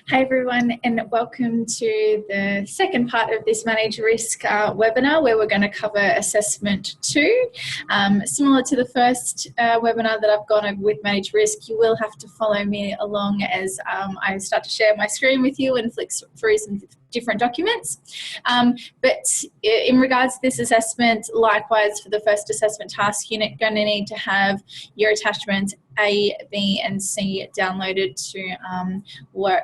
Hi everyone, and welcome to the second part of this Manage Risk webinar, where we're going to cover Assessment 2. Similar to the first webinar that I've gone over with Manage Risk, you will have to follow me along as I start to share my screen with you and flick through some different documents. But in regards to this assessment, likewise for the first assessment task, you're going to need to have your attachments A, B and C downloaded to work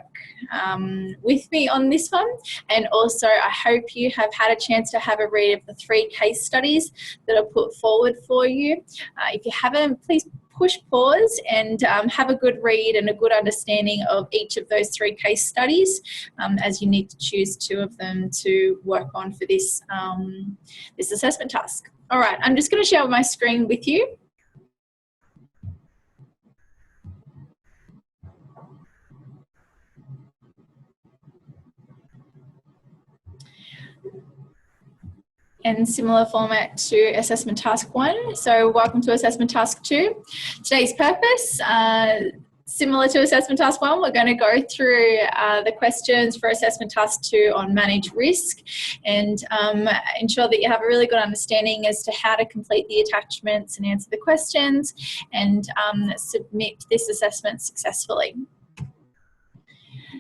with me on this one. And also I hope you have had a chance to have a read of the 3 case studies that are put forward for you. If you haven't, please push pause and have a good read and a good understanding of each of those 3 case studies, as you need to choose 2 of them to work on for this, this assessment task. All right, I'm just going to share my screen with you. And similar format to Assessment Task 1. So welcome to Assessment Task 2. Today's purpose, similar to Assessment Task 1, we're going to go through the questions for Assessment Task 2 on Manage Risk and ensure that you have a really good understanding as to how to complete the attachments and answer the questions and submit this assessment successfully.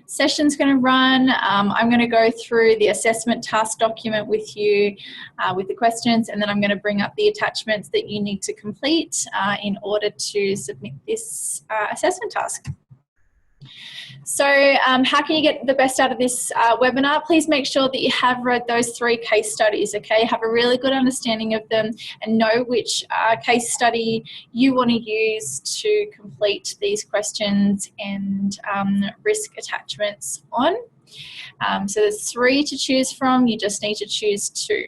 Session's going to run. I'm going to go through the assessment task document with you with the questions, and then I'm going to bring up the attachments that you need to complete in order to submit this assessment task. So how can you get the best out of this webinar? Please make sure that you have read those 3 case studies, okay? Have a really good understanding of them and know which case study you want to use to complete these questions and risk attachments on. So there's 3 to choose from, you just need to choose 2.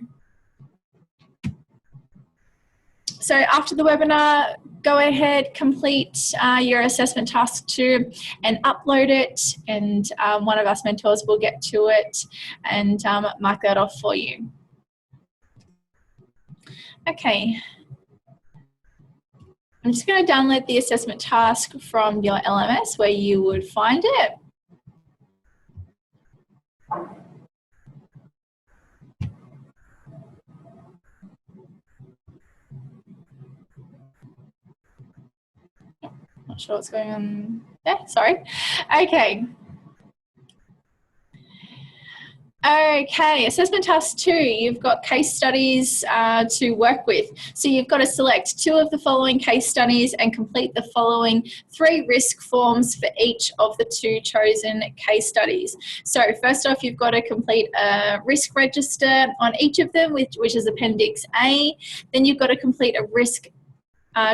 So after the webinar, go ahead, complete your assessment task 2 and upload it, and one of us mentors will get to it and mark that off for you. Okay. I'm just going to download the assessment task from your LMS where you would find it. Not sure what's going on there, sorry. Okay. Okay, assessment task 2, you've got case studies to work with. So you've got to select 2 of the following case studies and complete the following 3 risk forms for each of the 2 chosen case studies. So first off, you've got to complete a risk register on each of them, which is Appendix A. Then you've got to complete a risk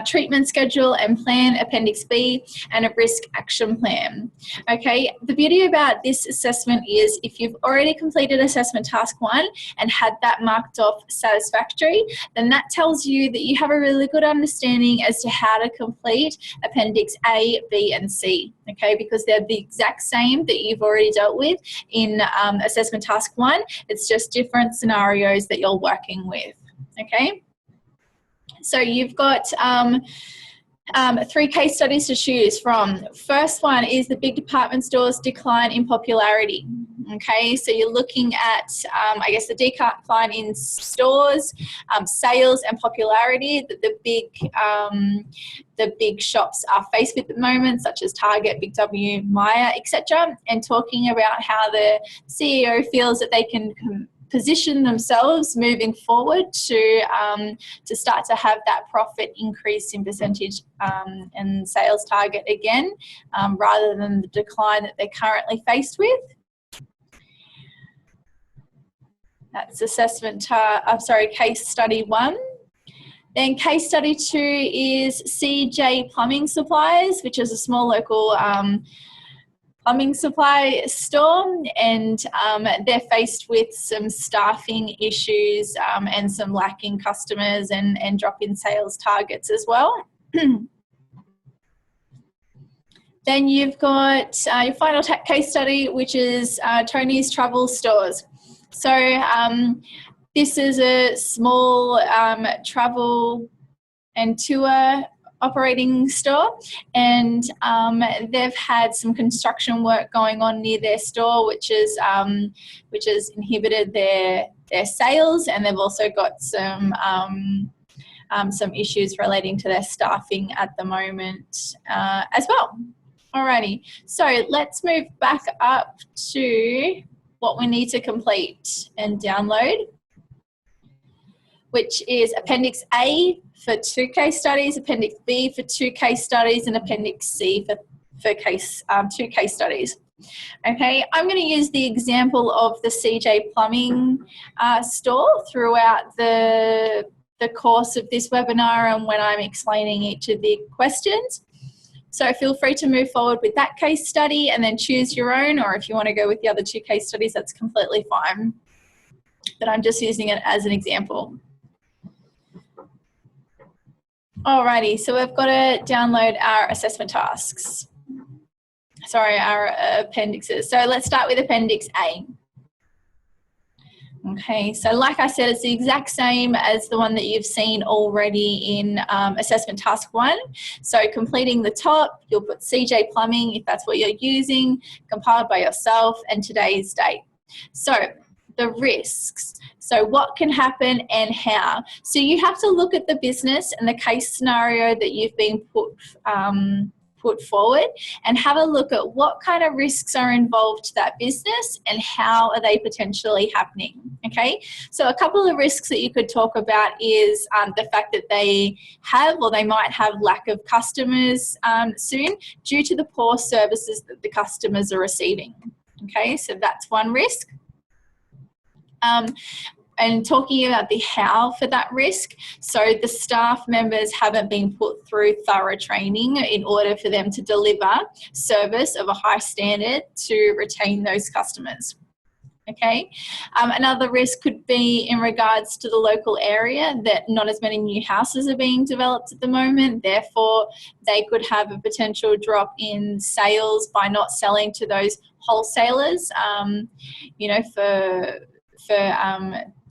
treatment schedule and plan, Appendix B, and a risk action plan. Okay, the beauty about this assessment is if you've already completed assessment task 1 and had that marked off satisfactory, then that tells you that you have a really good understanding as to how to complete Appendix A, B, and C. Okay, because they're the exact same that you've already dealt with in assessment task 1. It's just different scenarios that you're working with. Okay. So you've got 3 case studies to choose from. First one is the big department stores decline in popularity. Okay, so you're looking at, I guess, the decline in stores, sales and popularity that the big shops are faced with at the moment, such as Target, Big W, Myer, etc., and talking about how the CEO feels that they can position themselves moving forward to start to have that profit increase in percentage and sales target again, rather than the decline that they're currently faced with. That's case study 1. Then case study 2 is CJ Plumbing Supplies, which is a small local plumbing supply store, and they're faced with some staffing issues and some lacking customers and drop in sales targets as well. Then you've got your final case study, which is Tony's Travel Stores. So this is a small travel and tour operating store, and they've had some construction work going on near their store, which has inhibited their sales, and they've also got some issues relating to their staffing at the moment as well. Alrighty, so let's move back up to what we need to complete and download, which is Appendix A for 2 case studies, Appendix B for 2 case studies, and Appendix C for 2 case studies. Okay, I'm going to use the example of the CJ Plumbing store throughout the course of this webinar and when I'm explaining each of the questions. So feel free to move forward with that case study and then choose your own, or if you want to go with the other 2 case studies, that's completely fine. But I'm just using it as an example. Alrighty, so we've got to download our assessment tasks. Sorry, our appendixes. So let's start with Appendix A. Okay, so like I said, it's the exact same as the one that you've seen already in Assessment Task 1. So completing the top, you'll put CJ Plumbing if that's what you're using, compiled by yourself, and today's date. So the risks. So what can happen and how. So you have to look at the business and the case scenario that you've been put forward and have a look at what kind of risks are involved to that business and how are they potentially happening. Okay, so a couple of risks that you could talk about is the fact that they have or they might have lack of customers soon due to the poor services that the customers are receiving. Okay, so that's one risk. And talking about the how for that risk, so the staff members haven't been put through thorough training in order for them to deliver service of a high standard to retain those customers. Okay, another risk could be in regards to the local area, that not as many new houses are being developed at the moment, therefore they could have a potential drop in sales by not selling to those wholesalers, you know, for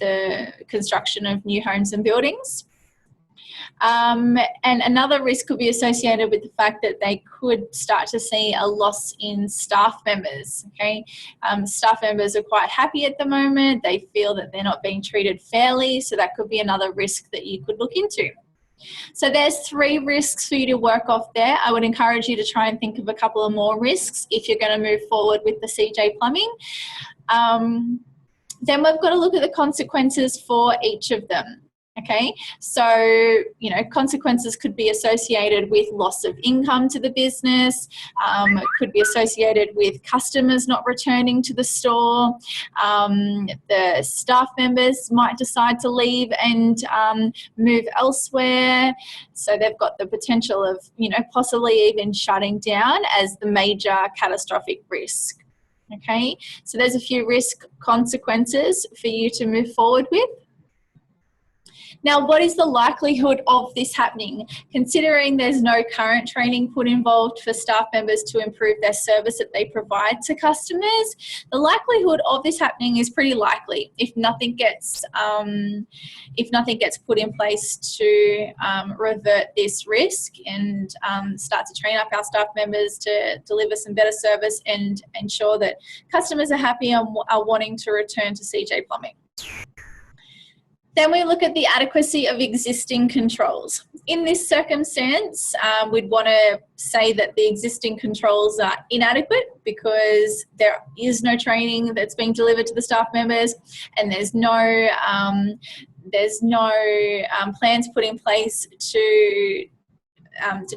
the construction of new homes and buildings. And another risk could be associated with the fact that they could start to see a loss in staff members. Okay, staff members are quite happy at the moment. They feel that they're not being treated fairly, so that could be another risk that you could look into. So there's 3 risks for you to work off there. I would encourage you to try and think of a couple of more risks if you're going to move forward with the CJ Plumbing. Then we've got to look at the consequences for each of them. Okay, so, you know, consequences could be associated with loss of income to the business, it could be associated with customers not returning to the store, the staff members might decide to leave and move elsewhere, so they've got the potential of, you know, possibly even shutting down as the major catastrophic risk. Okay, so there's a few risk consequences for you to move forward with. Now, what is the likelihood of this happening? Considering there's no current training put involved for staff members to improve their service that they provide to customers, the likelihood of this happening is pretty likely if nothing gets put in place to revert this risk and start to train up our staff members to deliver some better service and ensure that customers are happy and are wanting to return to CJ Plumbing. Then we look at the adequacy of existing controls. In this circumstance, we'd want to say that the existing controls are inadequate because there is no training that's being delivered to the staff members, and there's no plans put in place to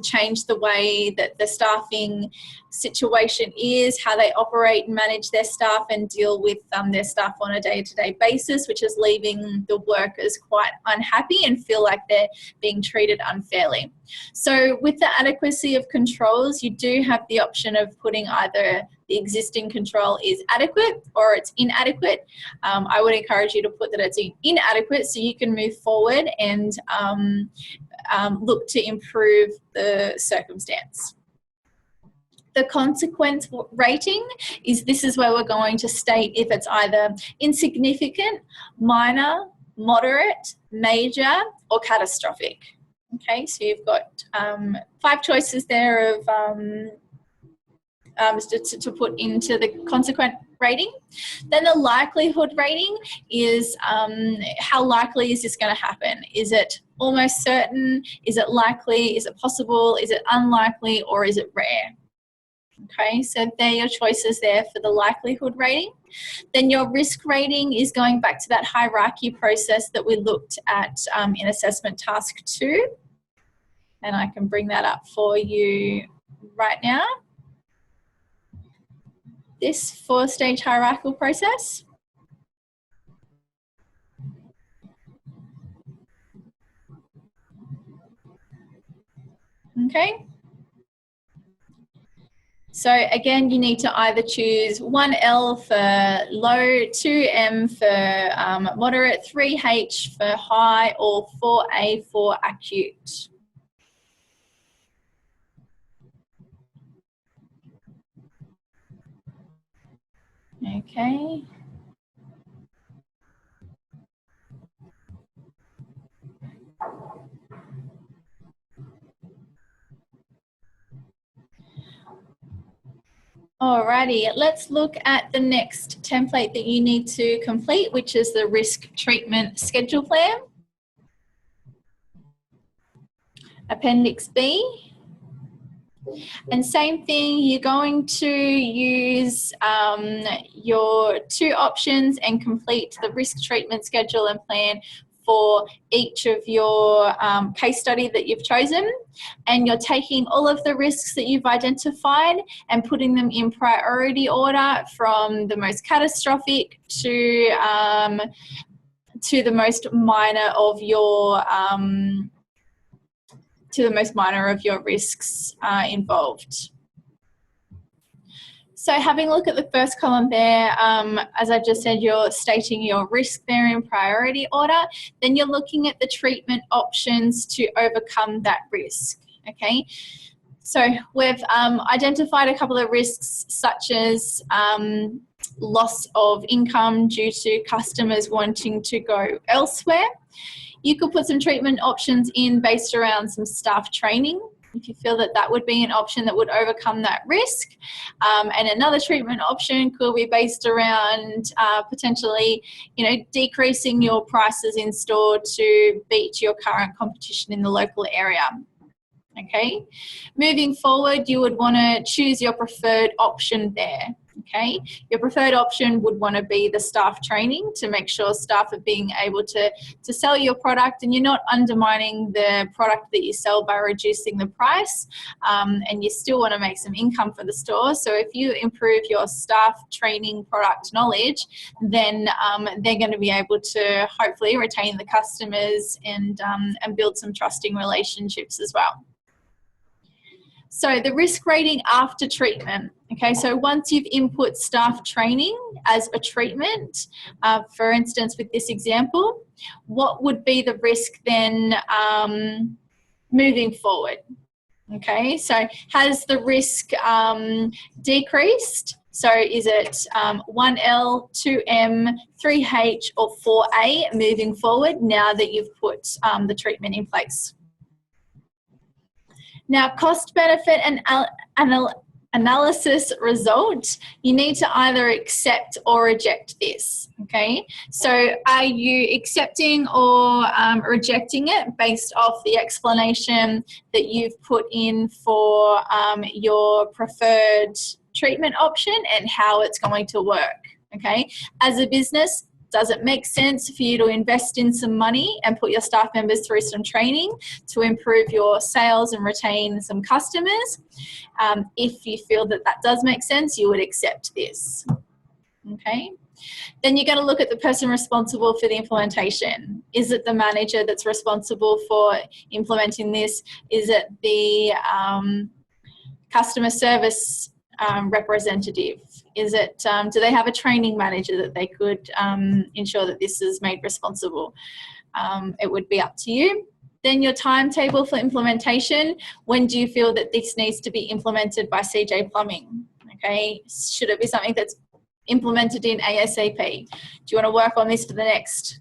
change the way that the staffing situation is, how they operate and manage their staff and deal with their staff on a day-to-day basis, which is leaving the workers quite unhappy and feel like they're being treated unfairly. So with the adequacy of controls, you do have the option of putting either the existing control is adequate or it's inadequate. I would encourage you to put that it's inadequate so you can move forward and look to improve the circumstance. The consequence rating this is where we're going to state if it's either insignificant, minor, moderate, major, or catastrophic. Okay, so you've got 5 choices there of to put into the consequent rating. Then the likelihood rating is how likely is this going to happen? Is it almost certain? Is it likely? Is it possible? Is it unlikely? Or is it rare? Okay, so they're your choices there for the likelihood rating. Then your risk rating is going back to that hierarchy process that we looked at in assessment task 2. And I can bring that up for you right now. This 4-stage hierarchical process. Okay. So again, you need to either choose 1L for low, 2M for moderate, 3H for high, or 4A for acute. Okay. Alrighty, let's look at the next template that you need to complete, which is the risk treatment schedule plan. Appendix B. And same thing, you're going to use your 2 options and complete the risk treatment schedule and plan for each of your case study that you've chosen. And you're taking all of the risks that you've identified and putting them in priority order from the most catastrophic to the most minor of your risks involved. So having a look at the first column there, as I just said, you're stating your risk there in priority order. Then you're looking at the treatment options to overcome that risk, okay? So we've identified a couple of risks such as loss of income due to customers wanting to go elsewhere. You could put some treatment options in based around some staff training if you feel that that would be an option that would overcome that risk. And another treatment option could be based around potentially, decreasing your prices in store to beat your current competition in the local area. Okay, moving forward, you would want to choose your preferred option there. Okay, your preferred option would want to be the staff training to make sure staff are being able to sell your product and you're not undermining the product that you sell by reducing the price, and you still want to make some income for the store. So if you improve your staff training product knowledge, then they're going to be able to hopefully retain the customers and build some trusting relationships as well. So the risk rating after treatment. Okay, so once you've input staff training as a treatment, for instance, with this example, what would be the risk then moving forward? Okay, so has the risk decreased? So is it 1L, 2M, 3H, or 4A moving forward now that you've put the treatment in place? Now, cost benefit and analysis result, you need to either accept or reject this, okay? So are you accepting or rejecting it based off the explanation that you've put in for your preferred treatment option and how it's going to work, okay? As a business, does it make sense for you to invest in some money and put your staff members through some training to improve your sales and retain some customers? If you feel that that does make sense, you would accept this. Okay. Then you're going to look at the person responsible for the implementation. Is it the manager that's responsible for implementing this? Is it the customer service representative? Is it, do they have a training manager that they could ensure that this is made responsible? It would be up to you. Then your timetable for implementation. When do you feel that this needs to be implemented by CJ Plumbing? Okay, should it be something that's implemented in ASAP? Do you want to work on this for the next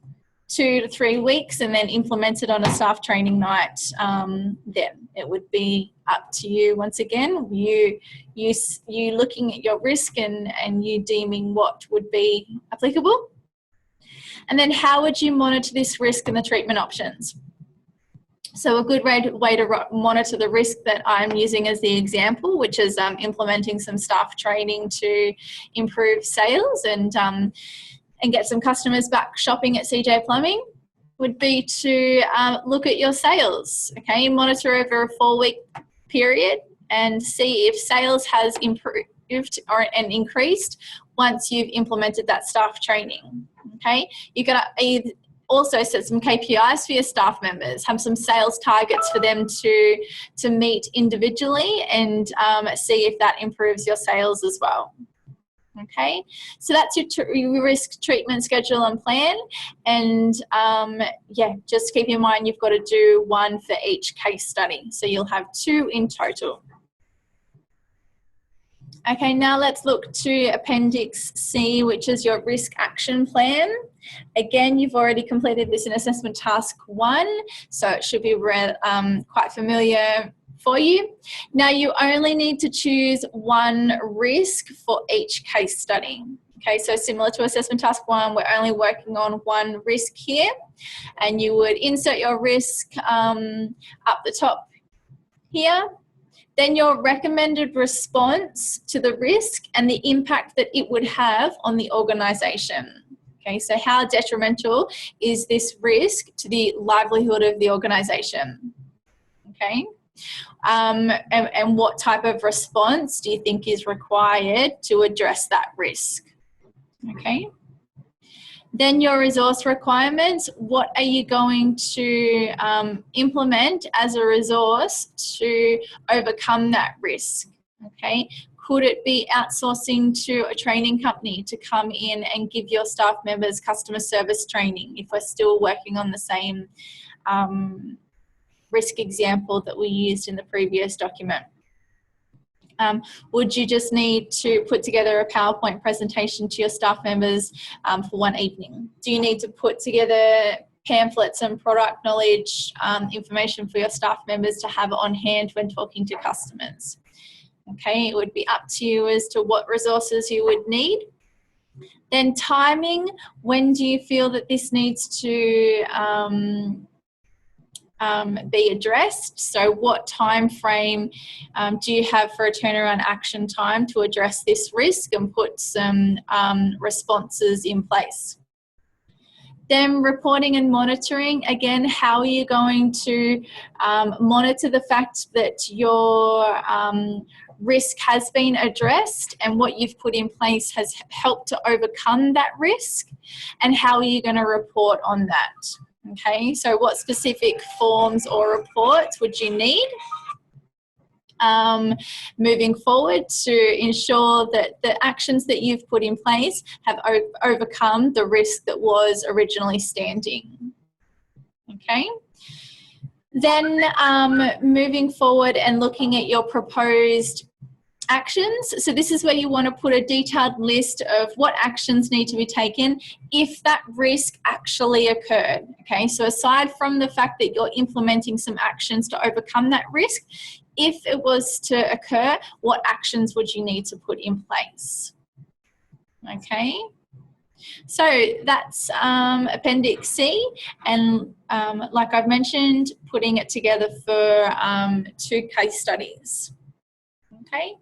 2 to 3 weeks and then implement it on a staff training night, then it would be up to you. Once again, you looking at your risk and you deeming what would be applicable. And then how would you monitor this risk and the treatment options? So a good way to monitor the risk that I'm using as the example, which is implementing some staff training to improve sales and get some customers back shopping at CJ Plumbing, would be to look at your sales. Okay, monitor over a 4-week period and see if sales has improved and increased once you've implemented that staff training. Okay, you're going to also set some KPIs for your staff members, have some sales targets for them to meet individually, and see if that improves your sales as well. Okay, so that's your risk treatment schedule and plan. And yeah, just keep in mind you've got to do 1 for each case study. So you'll have 2 in total. Okay, now let's look to Appendix C, which is your risk action plan. Again, you've already completed this in assessment task 1, so it should be quite familiar for you. Now you only need to choose 1 risk for each case study. Okay, so similar to assessment task 1, we're only working on 1 risk here, and you would insert your risk up the top here. Then your recommended response to the risk and the impact that it would have on the organisation. Okay, so how detrimental is this risk to the livelihood of the organisation? Okay, and what type of response do you think is required to address that risk? Okay. Then your resource requirements, what are you going to implement as a resource to overcome that risk? Okay, could it be outsourcing to a training company to come in and give your staff members customer service training if we're still working on the same risk example that we used in the previous document? Would you just need to put together a PowerPoint presentation to your staff members for 1 evening? Do you need to put together pamphlets and product knowledge information for your staff members to have on hand when talking to customers? Okay, it would be up to you as to what resources you would need. Then timing, when do you feel that this needs to be addressed? So what time frame do you have for a turnaround action time to address this risk and put some responses in place? Then reporting and monitoring, again, how are you going to monitor the fact that your risk has been addressed and what you've put in place has helped to overcome that risk, and how are you going to report on that? Okay, so what specific forms or reports would you need moving forward to ensure that the actions that you've put in place have overcome the risk that was originally standing? Okay. Then moving forward and looking at your proposed actions. So this is where you want to put a detailed list of what actions need to be taken if that risk actually occurred. Okay, so aside from the fact that you're implementing some actions to overcome that risk, if it was to occur, what actions would you need to put in place? Okay, so that's Appendix C, and like I've mentioned, putting it together for 2 case studies. Okay,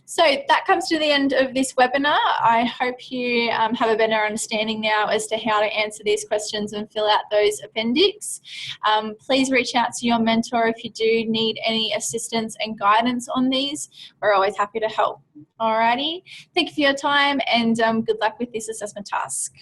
so that comes to the end of this webinar. I hope you have a better understanding now as to how to answer these questions and fill out those appendix. Please reach out to your mentor if you do need any assistance and guidance on these. We're always happy to help. Alrighty, thank you for your time, and good luck with this assessment task.